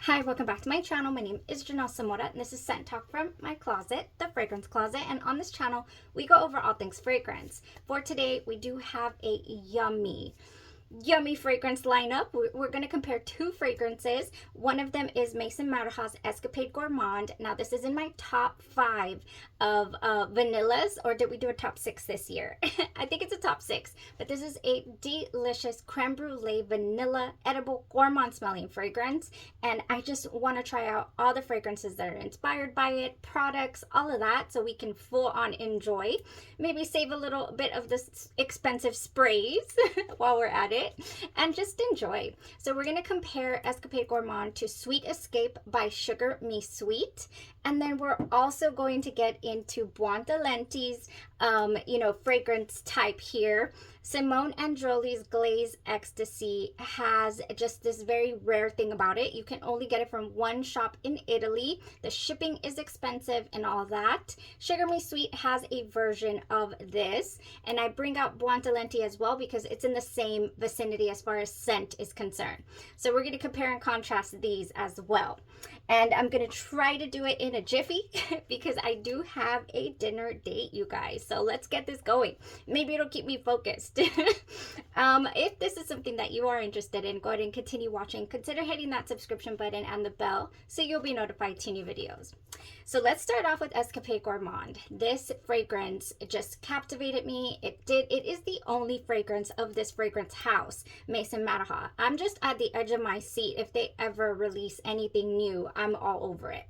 Hi, welcome back to my channel. My name is Janelle Samora, and this is Scent Talk from my closet, the fragrance closet. And on this channel, we go over all things fragrance. For today, we do have a yummy fragrance lineup. We're going to compare two fragrances. One of them is Maison Mataha's Escapade Gourmand. Now, this is in my top 5 of vanillas, or did we do a top 6 this year? I think it's a top 6, but this is a delicious creme brulee vanilla edible gourmand smelling fragrance, and I just want to try out all the fragrances that are inspired by it, products, all of that, so we can full on enjoy. Maybe save a little bit of the expensive sprays while we're at it and just enjoy. So we're going to compare Escapade Gourmand to Sweet Escape by Sugar Me Sweet, and then we're also going to get into Buontalenti's fragrance type here. Simone Andreoli's Glaze Ecstasy has just this very rare thing about it. You can only get it from one shop in Italy. The shipping is expensive and all that. Sugar Me Sweet has a version of this, and I bring out Buontalenti as well because it's in the same vicinity as far as scent is concerned. So we're going to compare and contrast these as well. And I'm going to try to do it in a jiffy because I do have a dinner date, you guys. So let's get this going. Maybe it'll keep me focused. If this is something that you are interested in, go ahead and continue watching. Consider hitting that subscription button and the bell so you'll be notified to new videos. So let's start off with Escapade Gourmand. This fragrance just captivated me. It is the only fragrance of this fragrance house, Maison Mataha. I'm just at the edge of my seat. If they ever release anything new, I'm all over it.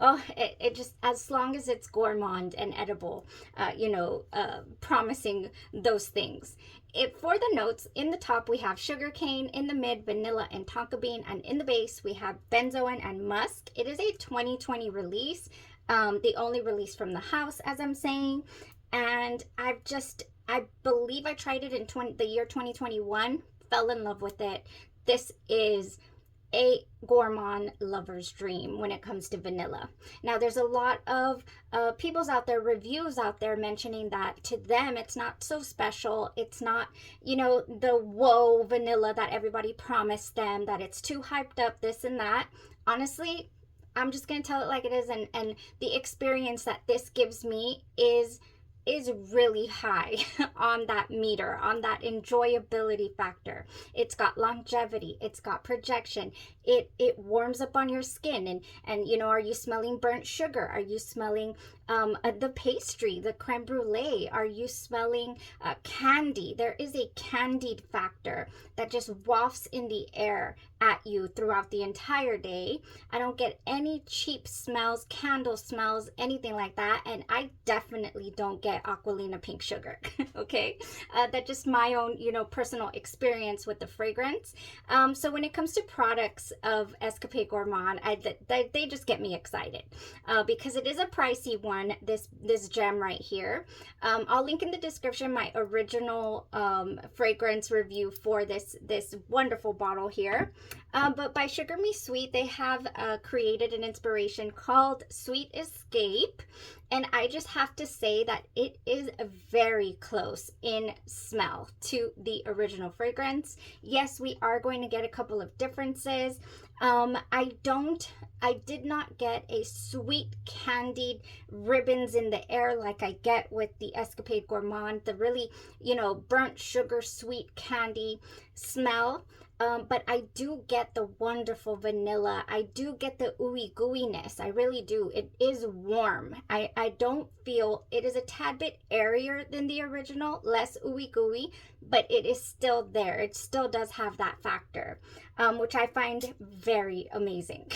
Oh, it just, as long as it's gourmand and edible, promising those things. For the notes, in the top we have sugarcane, in the mid vanilla and tonka bean, and in the base we have benzoin and musk. It is a 2020 release, the only release from the house, as I'm saying, and I believe I tried it in the year 2021, fell in love with it. This is a gourmand lover's dream when it comes to vanilla. Now, there's a lot of reviews out there mentioning that to them it's not so special. It's not, the whoa vanilla that everybody promised them, that it's too hyped up, this and that. Honestly, I'm just gonna tell it like it is, and the experience that this gives me is really high on that meter, on that enjoyability factor. It's got longevity, it's got projection, it warms up on your skin, and are you smelling burnt sugar? Are you smelling the pastry, the creme brulee? Are you smelling candy? There is a candied factor that just wafts in the air at you throughout the entire day. I don't get any cheap smells, candle smells, anything like that, and I definitely don't get Aquilina pink sugar. Okay, that's just my own personal experience with the fragrance. So when it comes to products of Escapade Gourmand, they just get me excited because it is a pricey one, this gem right here. I'll link in the description my original fragrance review for this wonderful bottle here. But by Sugar Me Sweet, they have created an inspiration called Sweet Escape, and I just have to say that it is very close in smell to the original fragrance. Yes, we are going to get a couple of differences. I did not get a sweet candied ribbons in the air like I get with the Escapade Gourmand, the really, burnt sugar sweet candy smell. But I do get the wonderful vanilla. I do get the ooey gooiness. I really do. It is warm. I don't feel, it is a tad bit airier than the original, less ooey gooey, but it is still there. It still does have that factor, which I find very amazing.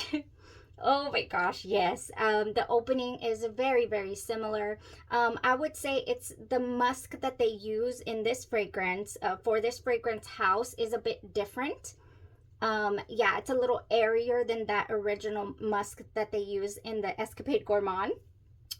Oh my gosh, yes. The opening is very, very similar. I would say it's the musk that they use in this fragrance, for this fragrance house, is a bit different. Yeah, it's a little airier than that original musk that they use in the Escapade Gourmand.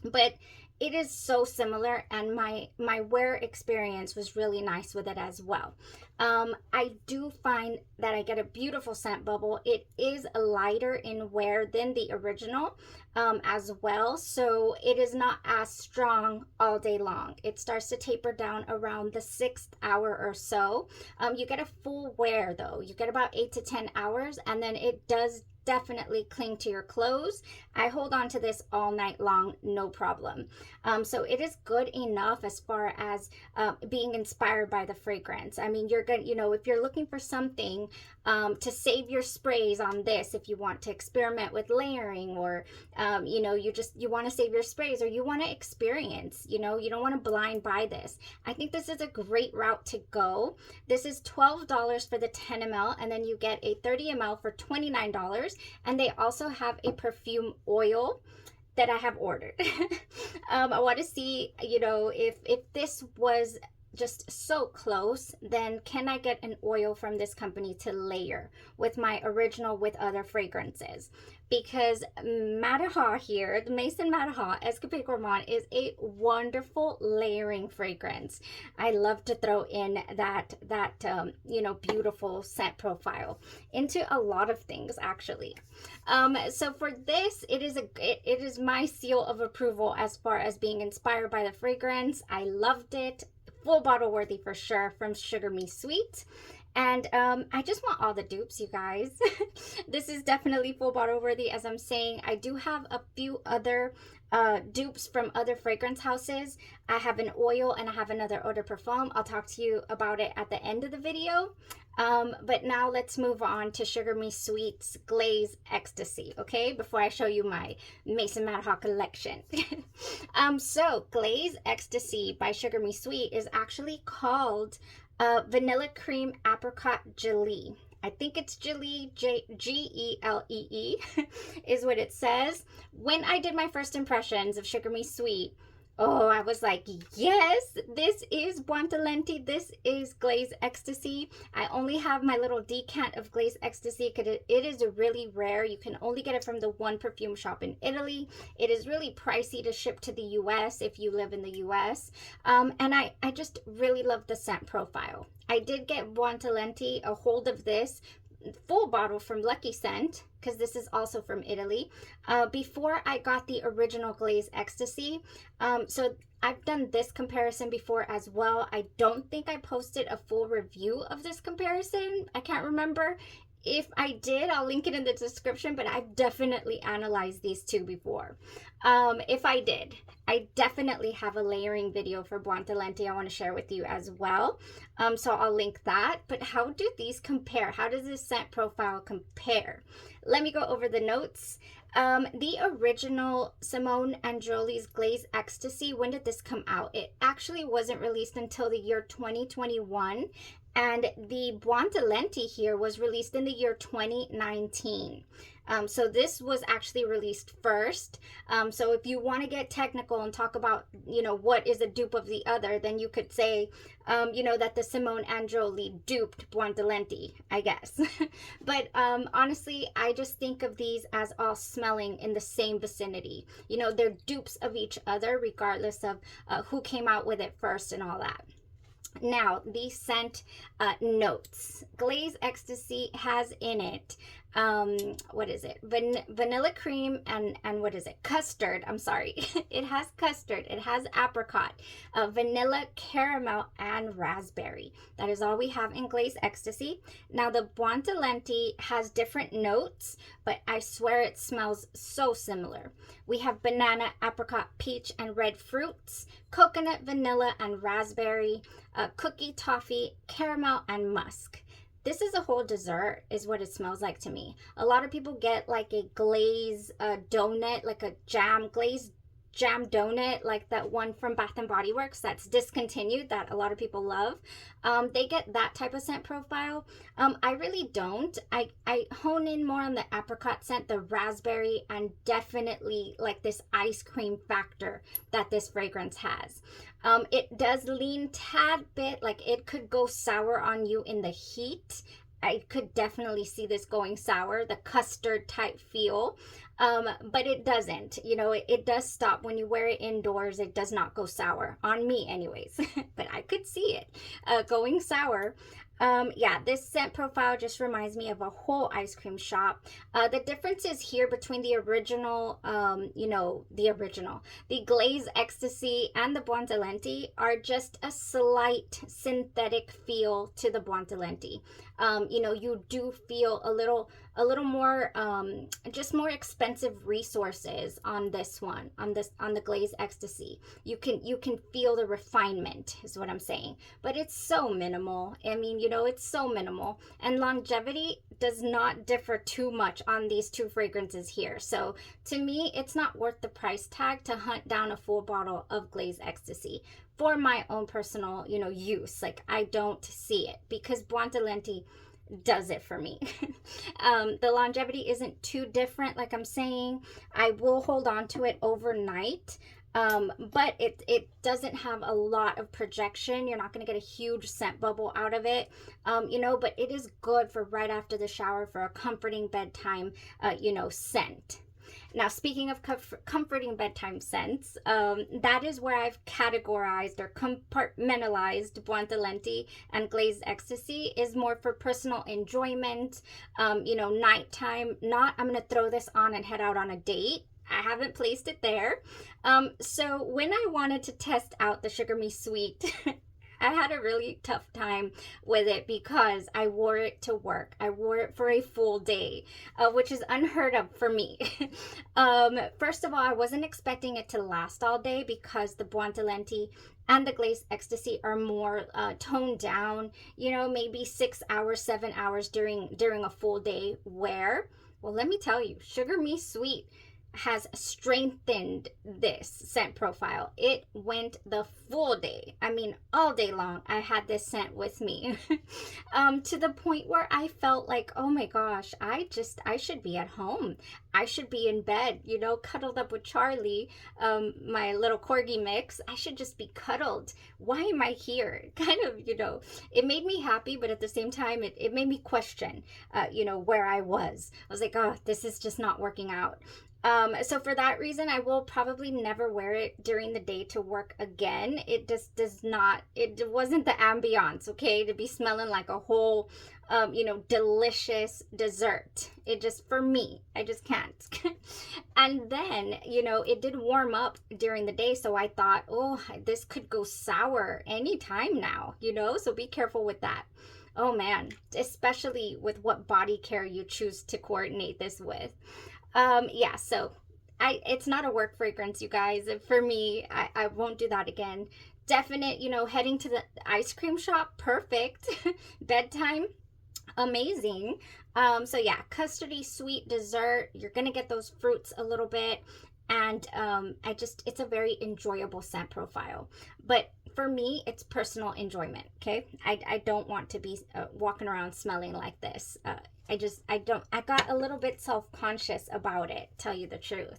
But it is so similar, and my wear experience was really nice with it as well. I do find that I get a beautiful scent bubble. It is lighter in wear than the original as well, so it is not as strong all day long. It starts to taper down around the 6th hour or so. You get a full wear though. You get about 8 to 10 hours, and then it does definitely cling to your clothes. I hold on to this all night long, no problem. So it is good enough as far as being inspired by the fragrance. I mean, you're gonna, you know, if you're looking for something to save your sprays on this, if you want to experiment with layering, or you know, you want to save your sprays, or you want to experience, you know, you don't want to blind buy this, I think this is a great route to go. This is $12 for the 10 ml, and then you get a 30 ml for $29. And they also have a perfume oil that I have ordered. I want to see, you know, if this was just so close, then can I get an oil from this company to layer with my original with other fragrances? Because Mataha here, the Maison Mataha Escapade Gourmand, is a wonderful layering fragrance. I love to throw in that you know, beautiful scent profile into a lot of things, actually. So for this, it is my seal of approval as far as being inspired by the fragrance. I loved it. Full bottle worthy for sure from Sugar Me Sweet. And I just want all the dupes, you guys. This is definitely full bottle worthy. As I'm saying, I do have a few other dupes from other fragrance houses. I have an oil and I have another eau de parfum. I'll talk to you about it at the end of the video. But now let's move on to Sugar Me Sweet's Glaze Ecstasy, okay? Before I show you my Maison Mataha collection. So Glaze Ecstasy by Sugar Me Sweet is actually called Vanilla Cream Apricot Gelee. I think it's Gelee, G-E-L-E-E is what it says. When I did my first impressions of Sugar Me Sweet, oh, I was like, yes, this is Buontalenti. This is Glaze Ecstasy. I only have my little decant of Glaze Ecstasy because it is really rare. You can only get it from the one perfume shop in Italy. It is really pricey to ship to the US if you live in the US. And I just really love the scent profile. I did get Buontalenti a hold of this full bottle from Lucky Scent, because this is also from Italy, before I got the original Glaze Ecstasy. So I've done this comparison before as well. I don't think I posted a full review of this comparison. I can't remember. If I did, I'll link it in the description, but I've definitely analyzed these two before. If I did, I definitely have a layering video for Buontalenti I want to share with you as well. So I'll link that. But how do these compare? How does this scent profile compare? Let me go over the notes. The original Simone Andreoli's Glaze Ecstasy, when did this come out? It actually wasn't released until the year 2021. And the Buontalenti here was released in the year 2019. So this was actually released first. So if you want to get technical and talk about, you know, what is a dupe of the other, then you could say, you know, that the Simone Andreoli duped Buontalenti, I guess. But honestly, I just think of these as all smelling in the same vicinity. You know, they're dupes of each other, regardless of who came out with it first and all that. Now, the scent notes. Glaze Ecstasy has in it, what is it? Vanilla cream and what is it? Custard. I'm sorry. It has custard. It has apricot, vanilla, caramel, and raspberry. That is all we have in Glaze Ecstasy. Now, the Buontalenti has different notes, but I swear it smells so similar. We have banana, apricot, peach, and red fruits, coconut, vanilla, and raspberry, cookie, toffee, caramel, and musk. This is a whole dessert is what it smells like to me. A lot of people get like a glaze donut, like a glazed jam donut, like that one from Bath and Body Works that's discontinued that a lot of people love. They get that type of scent profile. I really don't. I hone in more on the apricot scent, the raspberry, and definitely like this ice cream factor that this fragrance has. It does lean tad bit, like it could go sour on you in the heat. I could definitely see this going sour, the custard type feel, but it doesn't. You know, it does stop when you wear it indoors. It does not go sour, on me anyways, but I could see it going sour. Yeah, this scent profile just reminds me of a whole ice cream shop. The differences here between the original, you know, the Glaze Ecstasy and the Buontalenti are just a slight synthetic feel to the Buontalenti. you know, you do feel a little more just more expensive resources on this one, on the Glaze Ecstasy. You can feel the refinement is what I'm saying, but it's so minimal. I mean, you know, it's so minimal, and longevity does not differ too much on these two fragrances here. So to me, it's not worth the price tag to hunt down a full bottle of Glaze Ecstasy for my own personal, you know, use. Like, I don't see it, because Buontalenti does it for me. The longevity isn't too different. Like I'm saying, I will hold on to it overnight, but it doesn't have a lot of projection. You're not going to get a huge scent bubble out of it, you know, but it is good for right after the shower for a comforting bedtime, you know, scent. Now, speaking of comforting bedtime scents, that is where I've categorized or compartmentalized Buontalenti and Glaze Ecstasy is more for personal enjoyment, you know, nighttime. Not, I'm going to throw this on and head out on a date. I haven't placed it there. So when I wanted to test out the Sugar Me Sweet, I had a really tough time with it because I wore it to work. I wore it for a full day, which is unheard of for me. First of all, I wasn't expecting it to last all day because the Buontalenti and the Glaze Ecstasy are more toned down, you know, maybe 6 hours, 7 hours during a full day wear. Well, let me tell you, Sugar Me Sweet has strengthened this scent profile. It went the full day. I mean, all day long, I had this scent with me, to the point where I felt like, oh my gosh, I should be at home. I should be in bed, you know, cuddled up with Charlie, my little corgi mix. I should just be cuddled. Why am I here? Kind of, you know, it made me happy, but at the same time, it made me question, you know, where I was. I was like, oh, this is just not working out. So for that reason, I will probably never wear it during the day to work again. It just does not, it wasn't the ambiance, okay, to be smelling like a whole, you know, delicious dessert. It just, for me, I just can't. And then, you know, it did warm up during the day. So I thought, oh, this could go sour anytime now, you know, so be careful with that. Oh man, especially with what body care you choose to coordinate this with. Yeah, so it's not a work fragrance, you guys. For me, I won't do that again. Definite, you know, heading to the ice cream shop, perfect. Bedtime, amazing. So yeah, custardy sweet dessert. You're gonna get those fruits a little bit, and it's a very enjoyable scent profile. But for me, it's personal enjoyment, okay? I don't want to be walking around smelling like this. I got a little bit self-conscious about it, tell you the truth.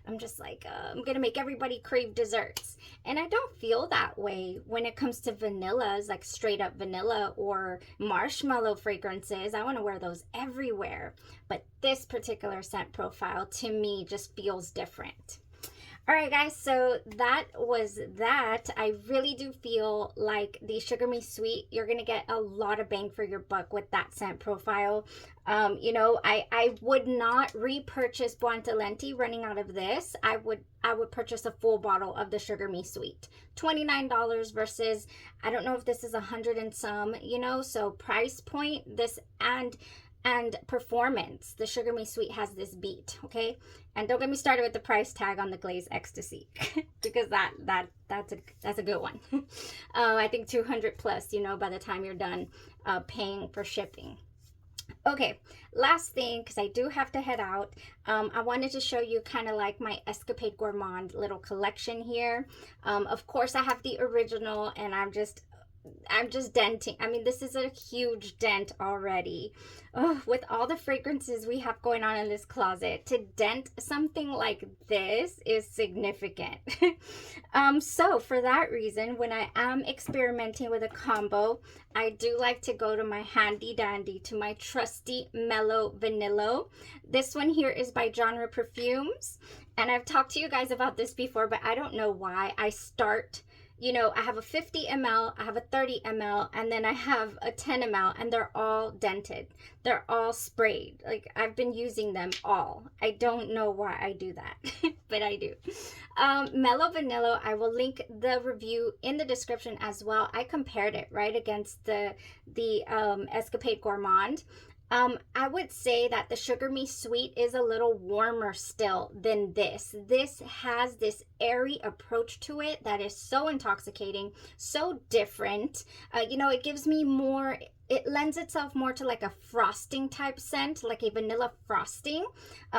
I'm just like, I'm gonna make everybody crave desserts. And I don't feel that way when it comes to vanillas, like straight up vanilla or marshmallow fragrances. I wanna wear those everywhere. But this particular scent profile, to me, just feels different. All right, guys, so that was that. I really do feel like the Sugar Me Sweet, you're going to get a lot of bang for your buck with that scent profile. You know, I would not repurchase Buontalenti running out of this. I would purchase a full bottle of the Sugar Me Sweet. $29 versus, I don't know if this is 100 and some, you know, so price point, this and performance, the Sugar Me Sweet has this beat, okay? And don't get me started with the price tag on the Glaze Ecstasy, because that's a good one. I think 200 plus, you know, by the time you're done paying for shipping. Okay, last thing, because I do have to head out, I wanted to show you kind of like my Escapade Gourmand little collection here. Of course, I have the original, and I'm just denting. I mean, this is a huge dent already. Oh, with all the fragrances we have going on in this closet, to dent something like this is significant. So for that reason, when I am experimenting with a combo, I do like to go to my handy dandy, to my trusty Mello Vanillo. This one here is by Genre Perfumes, and I've talked to you guys about this before, but I don't know why I start you know, I have a 50 ml, I have a 30 ml, and then I have a 10 ml, and they're all dented. They're all sprayed. Like, I've been using them all. I don't know why I do that, but I do. Mello Vanillo, I will link the review in the description as well. I compared it right against the Escapade Gourmand. I would say that the Sugar Me Sweet is a little warmer still than this. This has this airy approach to it that is so intoxicating, so different. You know, it gives me more, it lends itself more to like a frosting type scent, like a vanilla frosting.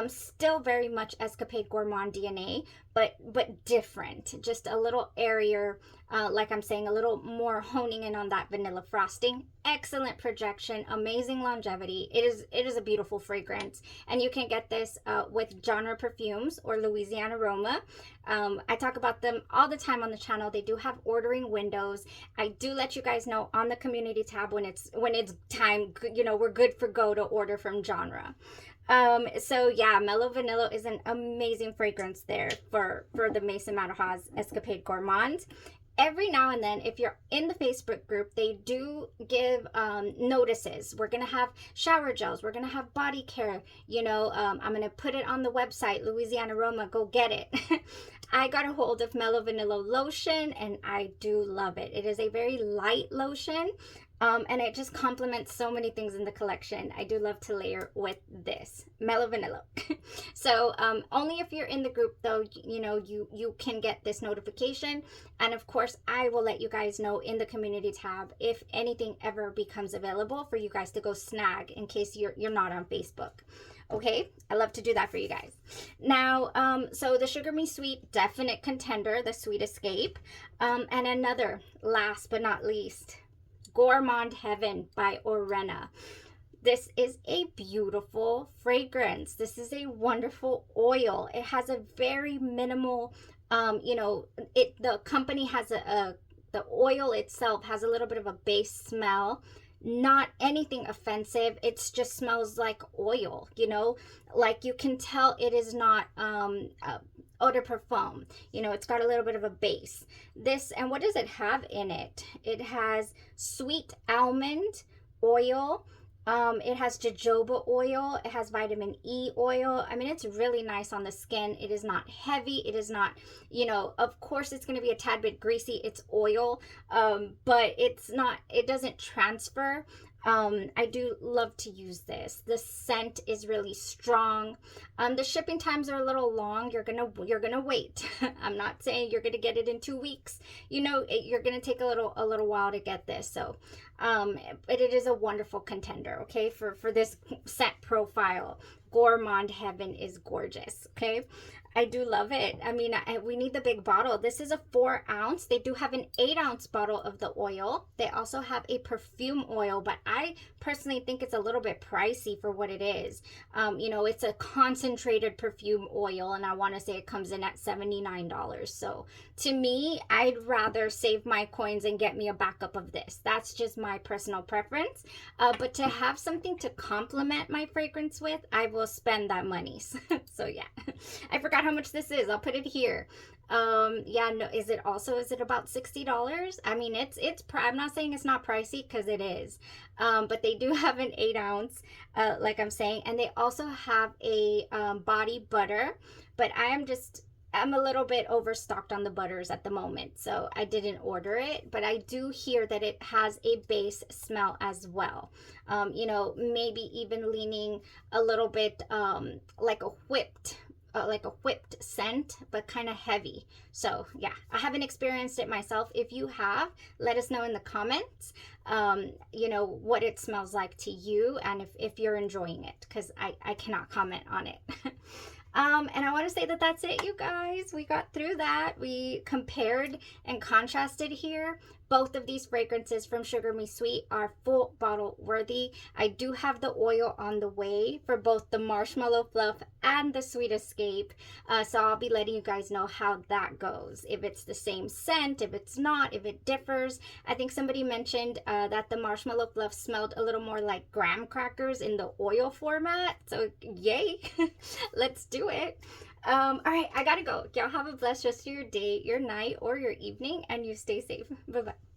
Still very much Escapade Gourmand DNA, but different, just a little airier, like I'm saying, a little more honing in on that vanilla frosting. Excellent projection, amazing longevity. It is a beautiful fragrance, and you can get this with Genre Perfumes or Louisiana Aroma. I talk about them all the time on the channel. They do have ordering windows. I do let you guys know on the community tab when it's time, you know, we're good for go to order from Genre. So yeah, Mello Vanillo is an amazing fragrance there for the Maison Mataha's Escapade Gourmand. Every now and then, if you're in the Facebook group, they do give notices. We're going to have shower gels. We're going to have body care. You know, I'm going to put it on the website, Louisiana Aroma. Go get it. I got a hold of Mello Vanillo lotion, and I do love it. It is a very light lotion. And it just complements so many things in the collection. I do love to layer with this Mello Vanillo. So only if you're in the group though, you know, you can get this notification. And of course, I will let you guys know in the community tab if anything ever becomes available for you guys to go snag in case you're not on Facebook. Okay, I love to do that for you guys. Now, so the Sugar Me Sweet, definite contender, the Sweet Escape. And another, last but not least, Gourmand Heaven by Orena. This is a beautiful fragrance. This is a wonderful oil. It has a very minimal, you know, the company has the oil itself has a little bit of a base smell. Not anything offensive. It just smells like oil, you know, like you can tell it is not eau de parfum. You know, it's got a little bit of a base. This, and what does it have in it? It has sweet almond oil. It has jojoba oil. It has vitamin E oil. I mean, it's really nice on the skin. It is not heavy. It is not, you know, of course it's going to be a tad bit greasy. It's oil, but it's not, it doesn't transfer. I do love to use this. The scent is really strong. The shipping times are a little long. You're gonna wait. I'm not saying you're gonna get it in 2 weeks. You know, you're gonna take a little while to get this. So, but it is a wonderful contender. Okay, for this scent profile. Gourmand Heaven is gorgeous. Okay. I do love it. I mean, we need the big bottle. This is a 4 ounce. They do have an 8 ounce bottle of the oil. They also have a perfume oil, but I personally think it's a little bit pricey for what it is. You know, it's a concentrated perfume oil, and I want to say it comes in at $79. So to me, I'd rather save my coins and get me a backup of this. That's just my personal preference. But to have something to complement my fragrance with, I will spend that money. So yeah, I forgot how much this is. I'll put it here. Yeah, no, is it about $60? I mean, I'm not saying it's not pricey, because it is. But they do have an 8 ounce, like I'm saying, and they also have a body butter, but I'm a little bit overstocked on the butters at the moment, so I didn't order it, but I do hear that it has a base smell as well. You know, maybe even leaning a little bit like a whipped scent, but kind of heavy. So yeah, I haven't experienced it myself. If you have, let us know in the comments, you know, what it smells like to you, and if you're enjoying it, because I cannot comment on it. And I want to say that that's it, you guys. We got through that. We compared and contrasted here. Both of these fragrances from Sugar Me Sweet are full bottle worthy. I do have the oil on the way for both the Marshmallow Fluff and the Sweet Escape. So I'll be letting you guys know how that goes. If it's the same scent, if it's not, if it differs. I think somebody mentioned that the Marshmallow Fluff smelled a little more like graham crackers in the oil format. So yay, let's do it. All right, I gotta go. Y'all have a blessed rest of your day, your night, or your evening, and you stay safe. Bye bye.